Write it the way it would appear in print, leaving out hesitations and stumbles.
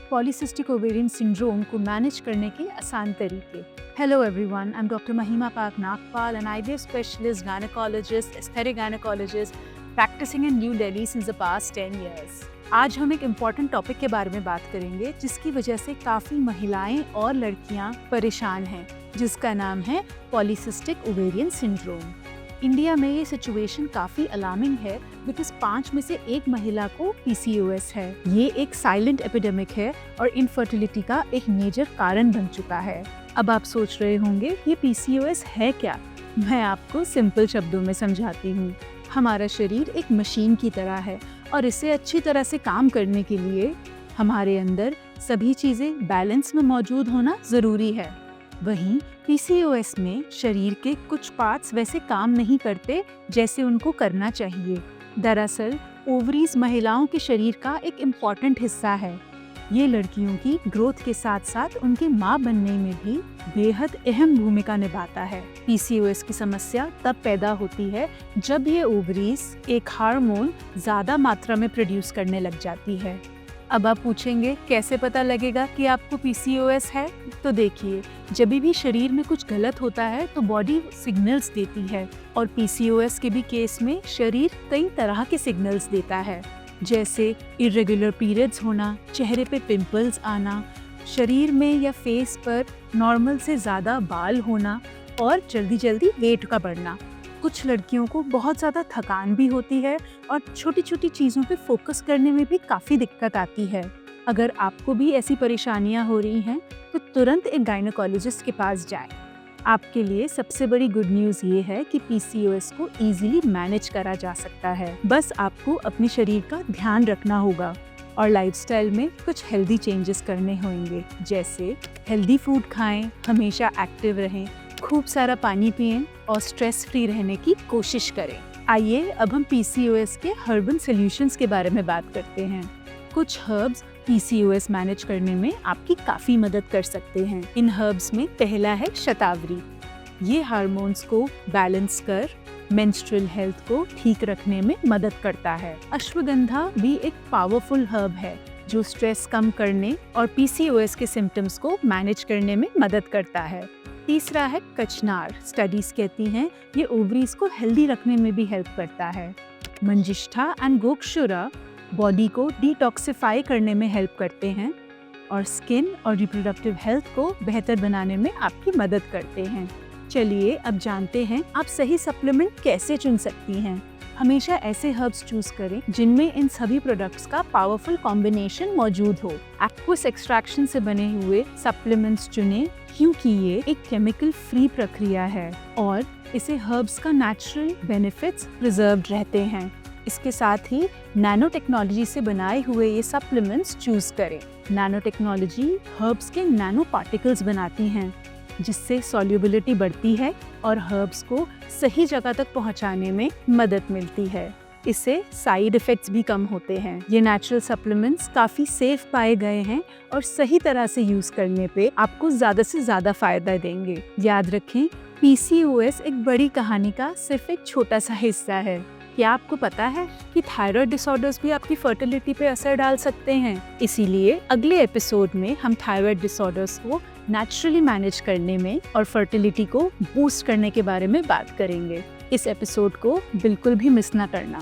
Polycystic ovarian syndrome को manage करने के आसान तरीके। Hello everyone, I'm Dr. Mahima Pak Nagpal, an IVF specialist, gynecologist, aesthetic gynecologist, practicing in New Delhi since the past 10 years. आज हम एक important topic के बारे में बात करेंगे जिसकी वजह से काफ़ी महिलाएं और लड़कियां परेशान हैं, जिसका नाम है पॉलीसिस्टिक ओवेरियन सिंड्रोम। इंडिया में ये सिचुएशन काफ़ी अलार्मिंग है बिकॉज 5 में से 1 महिला को PCOS है। ये एक साइलेंट एपिडेमिक है और इनफर्टिलिटी का एक मेजर कारण बन चुका है। अब आप सोच रहे होंगे ये PCOS है क्या? मैं आपको सिंपल शब्दों में समझाती हूँ। हमारा शरीर एक मशीन की तरह है और इसे अच्छी तरह से काम करने के लिए हमारे अंदर सभी चीज़ें बैलेंस में मौजूद होना ज़रूरी है। वहीं PCOS में शरीर के कुछ पार्ट्स वैसे काम नहीं करते जैसे उनको करना चाहिए। दरअसल ओवरीज महिलाओं के शरीर का एक इम्पॉर्टेंट हिस्सा है। ये लड़कियों की ग्रोथ के साथ साथ उनके माँ बनने में भी बेहद अहम भूमिका निभाता है। PCOS की समस्या तब पैदा होती है जब ये ओवरीज एक हार्मोन ज़्यादा मात्रा में प्रोड्यूस करने लग जाती है। अब आप पूछेंगे कैसे पता लगेगा कि आपको PCOS है? तो देखिए, जब भी शरीर में कुछ गलत होता है तो बॉडी सिग्नल्स देती है और PCOS के भी केस में शरीर कई तरह के सिग्नल्स देता है, जैसे इरेगुलर पीरियड्स होना, चेहरे पे पिंपल्स आना, शरीर में या फेस पर नॉर्मल से ज़्यादा बाल होना और जल्दी जल्दी वेट का बढ़ना। कुछ लड़कियों को बहुत ज़्यादा थकान भी होती है और छोटी छोटी चीज़ों पे फोकस करने में भी काफ़ी दिक्कत आती है। अगर आपको भी ऐसी परेशानियां हो रही हैं तो तुरंत एक गायनेकोलॉजिस्ट के पास जाएं। आपके लिए सबसे बड़ी गुड न्यूज़ ये है कि PCOS को इजीली मैनेज करा जा सकता है। बस आपको अपने शरीर का ध्यान रखना होगा और लाइफस्टाइल में कुछ हेल्दी चेंजेस करने होंगे, जैसे हेल्दी फूड खाएं, हमेशा एक्टिव रहें, खूब सारा पानी पिएं और स्ट्रेस फ्री रहने की कोशिश करें। आइए अब हम PCOS के हर्बल सॉल्यूशंस के बारे में बात करते हैं। कुछ हर्ब्स PCOS मैनेज करने में आपकी काफ़ी मदद कर सकते हैं। इन हर्ब्स में पहला है शतावरी। ये हार्मोन्स को बैलेंस कर मेंस्ट्रुअल हेल्थ को ठीक रखने में मदद करता है। अश्वगंधा भी एक पावरफुल हर्ब है जो स्ट्रेस कम करने और PCOS के सिम्टम्स को मैनेज करने में मदद करता है। तीसरा है कचनार। स्टडीज कहती हैं ये ओवरीज को हेल्दी रखने में भी हेल्प करता है। मंजिष्ठा एंड गोक्षुरा बॉडी को डिटॉक्सिफाई करने में हेल्प करते हैं और स्किन और रिप्रोडक्टिव हेल्थ को बेहतर बनाने में आपकी मदद करते हैं। चलिए अब जानते हैं आप सही सप्लीमेंट कैसे चुन सकती हैं। हमेशा ऐसे हर्ब्स चूज करें जिनमें इन सभी प्रोडक्ट्स का पावरफुल कॉम्बिनेशन मौजूद हो। एक्वस एक्सट्रैक्शन से बने हुए सप्लीमेंट्स चुनें क्योंकि ये एक केमिकल फ्री प्रक्रिया है और इसे हर्ब्स का नेचुरल बेनिफिट्स प्रिजर्व्ड रहते हैं। इसके साथ ही नैनो टेक्नोलॉजी से बनाए हुए ये सप्लीमेंट्स चूज करें। नैनो टेक्नोलॉजी हर्ब्स के नैनो पार्टिकल्स बनाती हैं जिससे सॉल्युबिलिटी बढ़ती है और हर्ब्स को सही जगह तक पहुंचाने में मदद मिलती है। इससे साइड इफ़ेक्ट्स भी कम होते हैं। ये नेचुरल सप्लीमेंट्स काफ़ी सेफ पाए गए हैं और सही तरह से यूज़ करने पे आपको ज़्यादा से ज़्यादा फ़ायदा देंगे। याद रखें, PCOS एक बड़ी कहानी का सिर्फ एक छोटा सा हिस्सा है। क्या आपको पता है कि थायराइड डिसऑर्डर्स भी आपकी फर्टिलिटी पे असर डाल सकते हैं? इसीलिए अगले एपिसोड में हम थायराइड डिसऑर्डर्स को नेचुरली मैनेज करने में और फर्टिलिटी को बूस्ट करने के बारे में बात करेंगे। इस एपिसोड को बिल्कुल भी मिस ना करना।